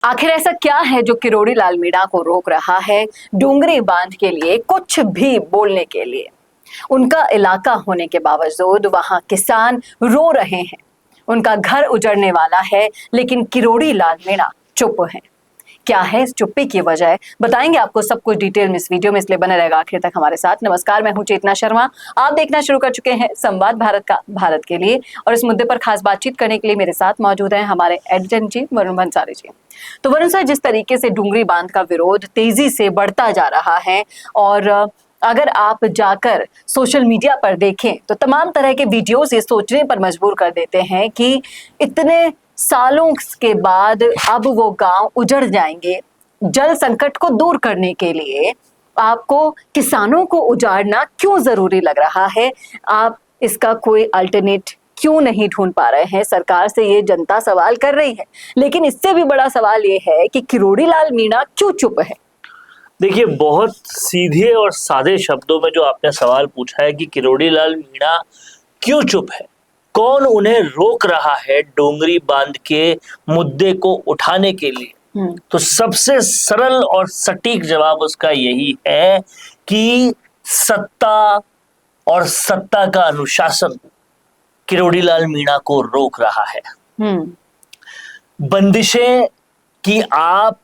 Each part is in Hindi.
आखिर ऐसा क्या है जो किरोड़ी लाल मीणा को रोक रहा है डोंगरी बांध के लिए कुछ भी बोलने के लिए? उनका इलाका होने के बावजूद वहां किसान रो रहे हैं, उनका घर उजड़ने वाला है, लेकिन किरोड़ी लाल मीणा चुप है। क्या है इस चुप्पी की वजह, बताएंगे आपको सब कुछ डिटेल में इस वीडियो में, इसलिए बने रहेगा आखिर तक हमारे साथ। नमस्कार, मैं हूं चेतना शर्मा। आप देखना शुरू कर चुके हैं संवाद भारत का, भारत के लिए, और इस मुद्दे पर खास बातचीत करने के लिए मेरे साथ मौजूद हैं हमारे editor in chief Varun Bhansali ji. तो वरुण सर, जिस तरीके से डुंगरी बांध का विरोध तेजी से बढ़ता जा रहा है, और अगर आप जाकर सोशल मीडिया पर देखें तो तमाम तरह के वीडियोस ये सोचने पर मजबूर कर देते हैं कि इतने सालों के बाद अब वो गांव उजड़ जाएंगे। जल संकट को दूर करने के लिए आपको किसानों को उजाड़ना क्यों जरूरी लग रहा है? आप इसका कोई अल्टरनेट क्यों नहीं ढूंढ पा रहे हैं? सरकार से ये जनता सवाल कर रही है, लेकिन इससे भी बड़ा सवाल ये है कि किरोड़ी लाल मीणा क्यों चुप है? देखिए, बहुत सीधे और सादे शब्दों में जो आपने सवाल पूछा है कि किरोड़ी लाल मीणा क्यों चुप है, कौन उन्हें रोक रहा है डोंगरी बांध के मुद्दे को उठाने के लिए, तो सबसे सरल और सटीक जवाब उसका यही है कि सत्ता और सत्ता का अनुशासन किरोड़ी लाल मीणा को रोक रहा है। बंदिशें कि आप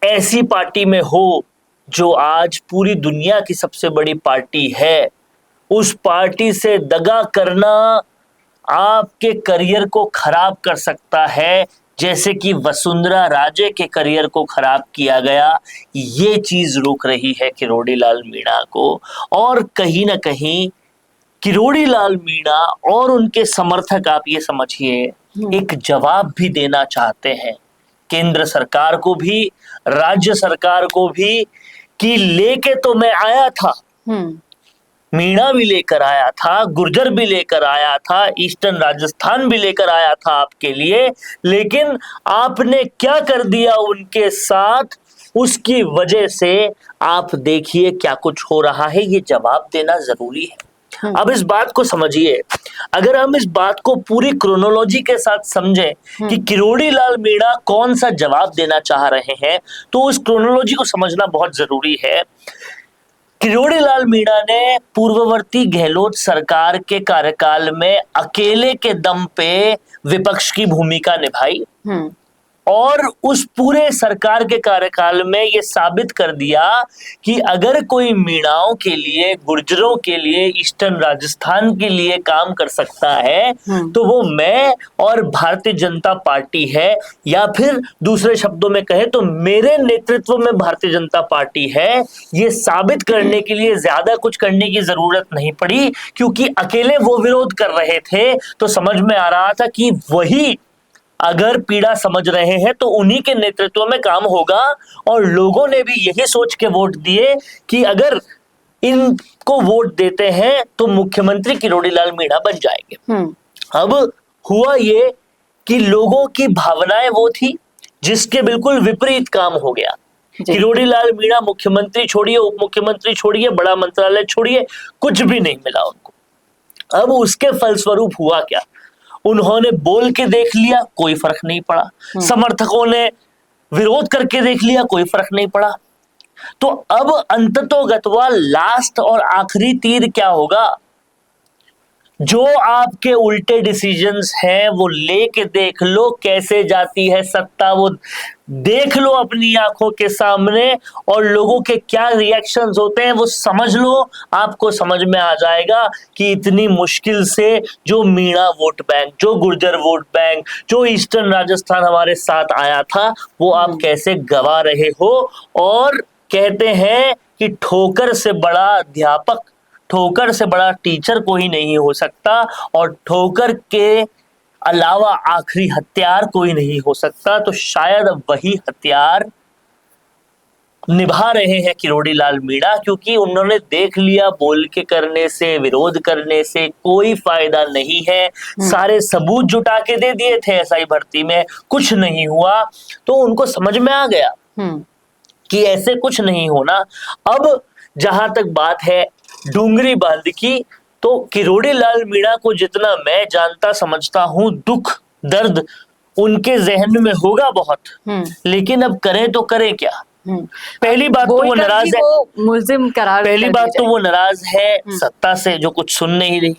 ऐसी पार्टी में हो जो आज पूरी दुनिया की सबसे बड़ी पार्टी है, उस पार्टी से दगा करना आपके करियर को खराब कर सकता है, जैसे कि वसुंधरा राजे के करियर को खराब किया गया। ये चीज रोक रही है किरोड़ी लाल मीणा को, और कहीं ना कहीं किरोड़ी लाल मीणा और उनके समर्थक, आप ये समझिए, एक जवाब भी देना चाहते हैं केंद्र सरकार को भी, राज्य सरकार को भी, कि लेके तो मैं आया था, मीणा भी लेकर आया था, गुर्जर भी लेकर आया था, ईस्टर्न राजस्थान भी लेकर आया था आपके लिए, लेकिन आपने क्या कर दिया उनके साथ, उसकी वजह से आप देखिए क्या कुछ हो रहा है। ये जवाब देना जरूरी है। अब इस बात को समझिए, अगर हम इस बात को पूरी क्रोनोलॉजी के साथ समझें कि किरोड़ी लाल मीणा कौन सा जवाब देना चाह रहे हैं, तो उस क्रोनोलॉजी को समझना बहुत जरूरी है। किरोड़ी लाल मीणा ने पूर्ववर्ती गहलोत सरकार के कार्यकाल में अकेले के दम पे विपक्ष की भूमिका निभाई, और उस पूरे सरकार के कार्यकाल में ये साबित कर दिया कि अगर कोई मीणाओं के लिए, गुर्जरों के लिए, ईस्टर्न राजस्थान के लिए काम कर सकता है, तो वो मैं और भारतीय जनता पार्टी है, या फिर दूसरे शब्दों में कहे तो मेरे नेतृत्व में भारतीय जनता पार्टी है। ये साबित करने के लिए ज्यादा कुछ करने की जरूरत नहीं पड़ी, क्योंकि अकेले वो विरोध कर रहे थे तो समझ में आ रहा था कि वही अगर पीड़ा समझ रहे हैं तो उन्हीं के नेतृत्व में काम होगा, और लोगों ने भी यही सोच के वोट दिए कि अगर इनको वोट देते हैं तो मुख्यमंत्री किरोड़ी लाल मीणा बन जाएंगे। अब हुआ ये कि लोगों की भावनाएं वो थी जिसके बिल्कुल विपरीत काम हो गया। किरोड़ी लाल मीणा मुख्यमंत्री छोड़िए, उप मुख्यमंत्री छोड़िए, बड़ा मंत्रालय छोड़िए, कुछ भी नहीं मिला उनको। अब उसके फलस्वरूप हुआ क्या, उन्होंने बोल के देख लिया, कोई फर्क नहीं पड़ा, समर्थकों ने विरोध करके देख लिया, कोई फर्क नहीं पड़ा। तो अब अंततोगत्वा लास्ट और आखिरी तीर क्या होगा, जो आपके उल्टे डिसीजंस हैं वो लेके देख लो कैसे जाती है सत्ता, वो देख लो अपनी आंखों के सामने, और लोगों के क्या रिएक्शंस होते हैं वो समझ लो। आपको समझ में आ जाएगा कि इतनी मुश्किल से जो मीणा वोट बैंक, जो गुर्जर वोट बैंक, जो ईस्टर्न राजस्थान हमारे साथ आया था, वो आप कैसे गवा रहे हो। और कहते हैं कि ठोकर से बड़ा अध्यापक, ठोकर से बड़ा टीचर कोई नहीं हो सकता, और ठोकर के अलावा आखिरी हथियार कोई नहीं हो सकता। तो शायद वही हथियार निभा रहे हैं किरोड़ी लाल मीणा, क्योंकि उन्होंने देख लिया बोल के करने से, विरोध करने से कोई फायदा नहीं है। सारे सबूत जुटा के दे दिए थे एसआई भर्ती में, कुछ नहीं हुआ, तो उनको समझ में आ गया कि ऐसे कुछ नहीं होना। अब जहां तक बात है डुंगरी बांध की, तो किरोड़ी लाल मीणा को जितना मैं जानता समझता हूं, दुख दर्द उनके जहन में होगा बहुत, लेकिन अब करें तो करें क्या। पहली बात तो वो नाराज है, मुल्जिम करार पहली बात तो वो नाराज है सत्ता से जो कुछ सुन नहीं रही।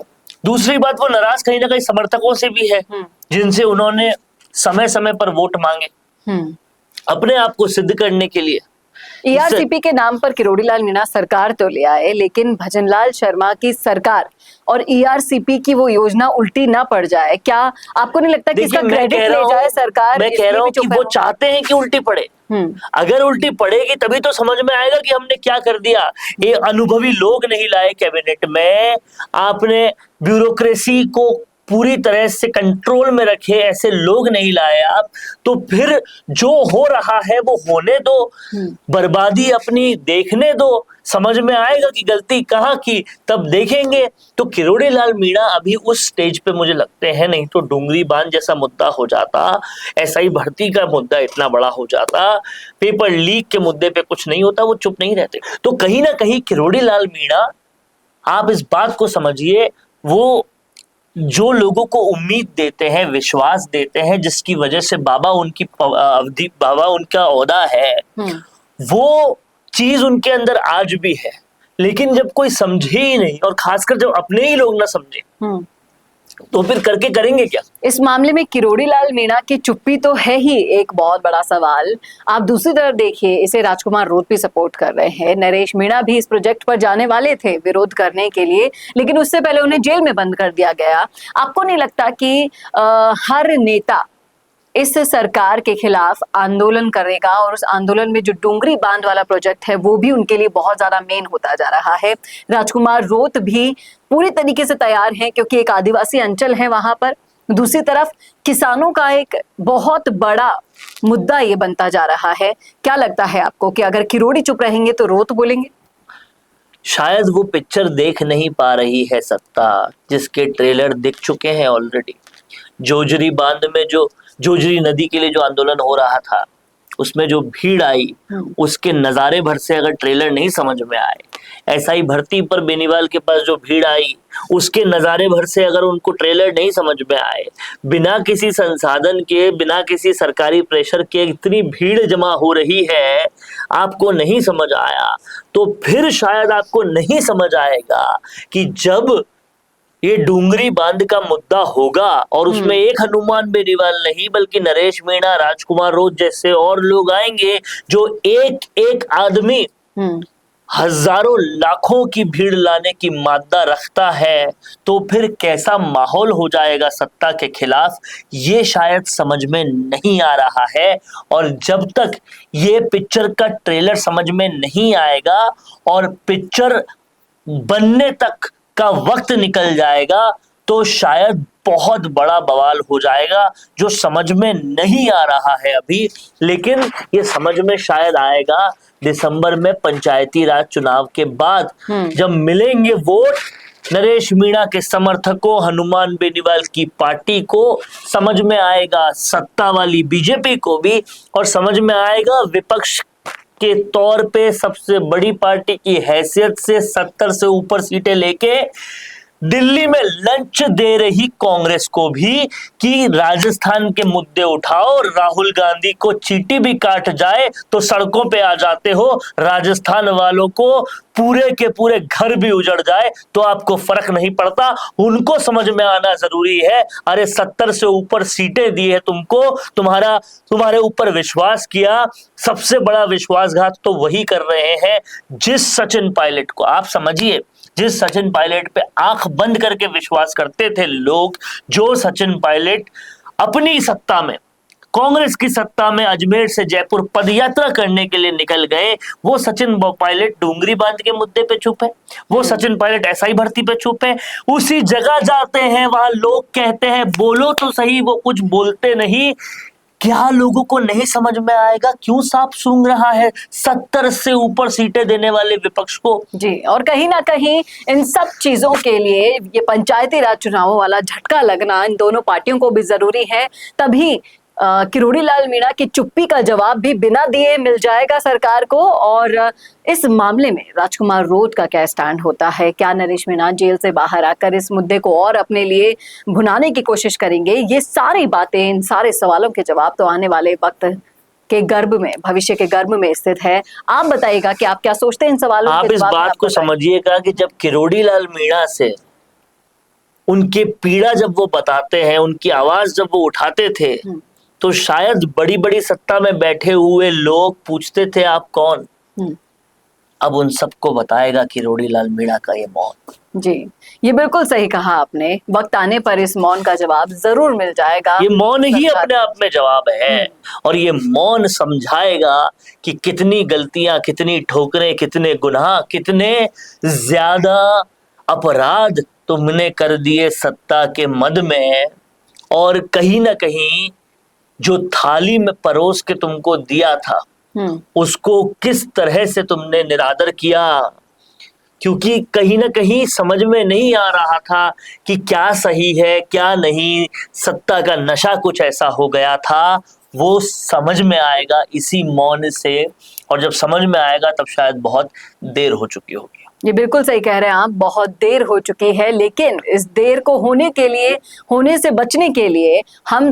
दूसरी बात वो नाराज कहीं ना कहीं समर्थकों से भी है जिनसे उन्होंने समय समय पर वोट मांगे अपने आप को सिद्ध करने के लिए। ईआरसीपी के नाम पर किरोड़ी लाल मीणा सरकार तो ले आए, लेकिन भजनलाल शर्मा की सरकार और ईआरसीपी की वो योजना उल्टी ना पड़ जाए। क्या आपको नहीं लगता कि इसका क्रेडिट ले जाए सरकार? मैं कह रहा हूँ कि वो चाहते हैं कि उल्टी पड़े। अगर उल्टी पड़ेगी तभी तो समझ में आएगा कि हमने क्या कर दिया। ये अनुभवी लोग नहीं लाए कैबिनेट में, आपने ब्यूरोक्रेसी को पूरी तरह से कंट्रोल में रखे ऐसे लोग नहीं लाए आप, तो फिर जो हो रहा है वो होने दो, बर्बादी अपनी देखने दो, समझ में आएगा कि गलती कहाँ की, तब देखेंगे। तो किरोड़ी लाल मीणा अभी उस स्टेज पे मुझे लगते हैं, नहीं तो डुंगरी बांध जैसा मुद्दा हो जाता, एसआई भर्ती का मुद्दा इतना बड़ा हो जाता, पेपर लीक के मुद्दे पे कुछ नहीं होता, वो चुप नहीं रहते। तो कहीं ना कहीं किरोड़ी लाल मीणा, आप इस बात को समझिए, वो जो लोगों को उम्मीद देते हैं, विश्वास देते हैं, जिसकी वजह से बाबा उनकी अवधि, बाबा उनका ओहदा है, वो चीज उनके अंदर आज भी है। लेकिन जब कोई समझे ही नहीं, और खासकर जब अपने ही लोग ना समझे, तो फिर करके करेंगे क्या। इस मामले में किरोड़ी लाल मीणा की चुप्पी तो है ही एक बहुत बड़ा सवाल। आप दूसरी तरफ देखिए, इसे राजकुमार रोत भी सपोर्ट कर रहे हैं। नरेश मीणा भी इस प्रोजेक्ट पर जाने वाले थे विरोध करने के लिए, लेकिन उससे पहले उन्हें जेल में बंद कर दिया गया। आपको नहीं लगता कि हर नेता इस सरकार के खिलाफ आंदोलन करेगा, और उस आंदोलन में जो डुंगरी बांध वाला प्रोजेक्ट है वो भी उनके लिए बहुत ज्यादा मेन होता जा रहा है। राजकुमार रोत भी पूरी तरीके से तैयार हैं, क्योंकि एक आदिवासी अंचल है वहां पर। दूसरी तरफ किसानों का एक बहुत बड़ा मुद्दा ये बनता जा रहा है। क्या लगता है आपको कि अगर किरोड़ी चुप रहेंगे तो रोत बोलेंगे? शायद वो पिक्चर देख नहीं पा रही है सत्ता, जिसके ट्रेलर दिख चुके हैं ऑलरेडी। जोजरी बांध में जो जोजरी नदी के लिए जो आंदोलन हो रहा था, उसमें जो भीड़ आई, उसके नजारे भर से अगर ट्रेलर नहीं समझ में आए, एसआई भर्ती पर बेनीवाल के पास जो भीड़ आई, उसके नजारे भर से अगर उनको ट्रेलर नहीं समझ में आए, बिना किसी संसाधन के, बिना किसी सरकारी प्रेशर के इतनी भीड़ जमा हो रही है, आपको नहीं समझ आया, तो फिर शायद आपको नहीं समझ आएगा कि जब ये डुंगरी बांध का मुद्दा होगा और उसमें एक हनुमान बेनीवाल नहीं बल्कि नरेश मीणा, राजकुमार रोत जैसे और लोग आएंगे, जो एक एक आदमी हजारों लाखों की भीड़ लाने की मादा रखता है, तो फिर कैसा माहौल हो जाएगा सत्ता के खिलाफ, ये शायद समझ में नहीं आ रहा है। और जब तक ये पिक्चर का ट्रेलर समझ में नहीं आएगा और पिक्चर बनने तक का वक्त निकल जाएगा, तो शायद बहुत बड़ा बवाल हो जाएगा, जो समझ में नहीं आ रहा है अभी, लेकिन ये समझ में शायद आएगा दिसंबर में पंचायती राज चुनाव के बाद, जब मिलेंगे वोट नरेश मीणा के समर्थकों, हनुमान बेनीवाल की पार्टी को, समझ में आएगा सत्ता वाली बीजेपी को भी, और समझ में आएगा विपक्ष के तौर पे सबसे बड़ी पार्टी की हैसियत से 70 से ऊपर सीटें लेके दिल्ली में लंच दे रही कांग्रेस को भी, कि राजस्थान के मुद्दे उठाओ, राहुल गांधी को चींटी भी काट जाए तो सड़कों पे आ जाते हो, राजस्थान वालों को पूरे के पूरे घर भी उजड़ जाए तो आपको फर्क नहीं पड़ता। उनको समझ में आना जरूरी है, अरे 70 से ऊपर सीटें दी है तुमको, तुम्हारे ऊपर विश्वास किया, सबसे बड़ा विश्वासघात तो वही कर रहे हैं जिस सचिन पायलट को, आप समझिए, जिस सचिन पायलट पे आंख बंद करके विश्वास करते थे लोग, जो सचिन पायलट अपनी सत्ता में, कांग्रेस की सत्ता में अजमेर से जयपुर पदयात्रा करने के लिए निकल गए, वो सचिन पायलट डुंगरी बांध के मुद्दे पे चुप है, वो सचिन पायलट एसआई भर्ती पे चुप है। उसी जगह जाते हैं, वहां लोग कहते हैं बोलो तो सही, वो कुछ बोलते नहीं। क्या लोगों को नहीं समझ में आएगा क्यों सांप सूंघ रहा है 70 से ऊपर सीटें देने वाले विपक्ष को? जी, और कहीं ना कहीं इन सब चीजों के लिए ये पंचायती राज चुनावों वाला झटका लगना इन दोनों पार्टियों को भी जरूरी है, तभी किरोड़ी लाल मीणा की चुप्पी का जवाब भी बिना दिए मिल जाएगा सरकार को। और इस मामले में राजकुमार रोड का क्या स्टैंड होता है, क्या नरेश मीणा जेल से बाहर आकर इस मुद्दे को और अपने लिए भुनाने की कोशिश करेंगे, ये सारी बातें, इन सारे सवालों के जवाब तो आने वाले वक्त के गर्भ में, भविष्य के गर्भ में स्थित है। आप बताइएगा कि आप क्या सोचते हैं इन सवालों आप के इस जवाब में। बात को समझिएगा कि जब किरोड़ी लाल मीणा से उनके पीड़ा जब वो बताते हैं, उनकी आवाज जब वो उठाते थे, तो शायद बड़ी बड़ी सत्ता में बैठे हुए लोग पूछते थे आप कौन। अब उन सबको बताएगा किरोड़ी लाल मीणा का ये मौन। जी, ये बिल्कुल सही कहा आपने। वक्त आने पर इस मौन का जवाब जरूर मिल जाएगा। ये मौन ही अपने आप में जवाब है, और ये मौन समझाएगा कि कितनी गलतियां, कितनी ठोकरें, कितने गुनाह, कितने ज्यादा अपराध तुमने कर दिए सत्ता के मद में, और कहीं ना कहीं जो थाली में परोस के तुमको दिया था उसको किस तरह से तुमने निरादर किया, क्योंकि कहीं ना कहीं समझ में नहीं आ रहा था कि क्या सही है क्या नहीं। सत्ता का नशा कुछ ऐसा हो गया था, वो समझ में आएगा इसी मौन से, और जब समझ में आएगा तब शायद बहुत देर हो चुकी होगी। ये बिल्कुल सही कह रहे हैं आप, बहुत देर हो चुकी है। लेकिन इस देर को होने से बचने के लिए हम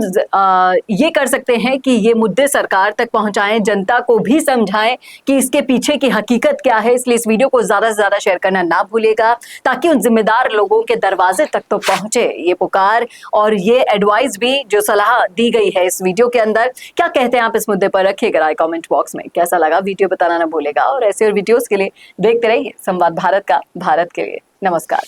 ये कर सकते हैं कि ये मुद्दे सरकार तक पहुंचाएं, जनता को भी समझाएं कि इसके पीछे की हकीकत क्या है। इसलिए इस वीडियो को ज्यादा से ज्यादा शेयर करना ना भूलेगा, ताकि उन जिम्मेदार लोगों के दरवाजे तक तो पहुंचे ये पुकार और ये एडवाइस भी जो सलाह दी गई है इस वीडियो के अंदर। क्या कहते हैं आप इस मुद्दे पर, रखिएगा राय कमेंट बॉक्स में। कैसा लगा वीडियो बताना ना भूलेगा, और ऐसे और वीडियोस के लिए देखते रहिए संवाद भारत का, भारत के लिए। नमस्कार।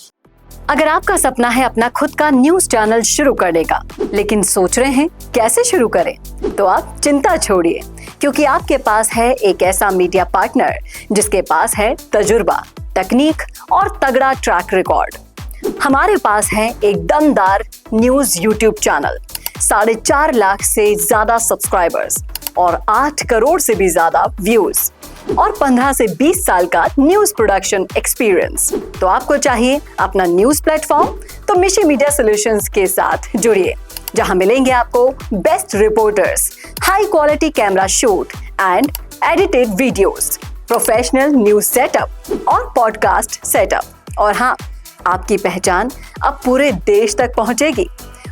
अगर आपका सपना है अपना खुद का न्यूज चैनल शुरू करने का, लेकिन सोच रहे हैं कैसे शुरू करें, तो आप चिंता छोड़िए, क्योंकि आपके पास है एक ऐसा मीडिया पार्टनर जिसके पास है तजुर्बा, तकनीक और तगड़ा ट्रैक रिकॉर्ड। हमारे पास है एक दमदार न्यूज यूट्यूब चैनल, 4.5 लाख से ज्यादा सब्सक्राइबर्स और 8 करोड़ से भी ज्यादा व्यूज, और 15 से 20 साल का न्यूज प्रोडक्शन एक्सपीरियंस। तो आपको चाहिए अपना न्यूज प्लेटफॉर्म, तो मिशी मीडिया सॉल्यूशंस के साथ जुड़िए, जहां मिलेंगे आपको best reporters, high quality camera shoot and edited videos, professional news setup और पॉडकास्ट सेटअप। और हाँ, आपकी पहचान अब पूरे देश तक पहुंचेगी।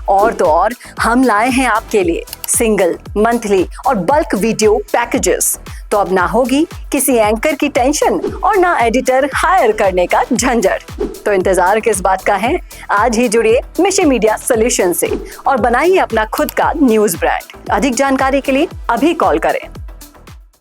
और तो और, हम लाए हैं आपके लिए सिंगल, मंथली और बल्क वीडियो पैकेजेस। तो अब ना होगी किसी एंकर की टेंशन और ना एडिटर हायर करने का झंझट। तो इंतजार किस बात का है, आज ही जुड़िए मिशी मीडिया सॉल्यूशन से और बनाइए अपना खुद का न्यूज ब्रांड। अधिक जानकारी के लिए अभी कॉल करें।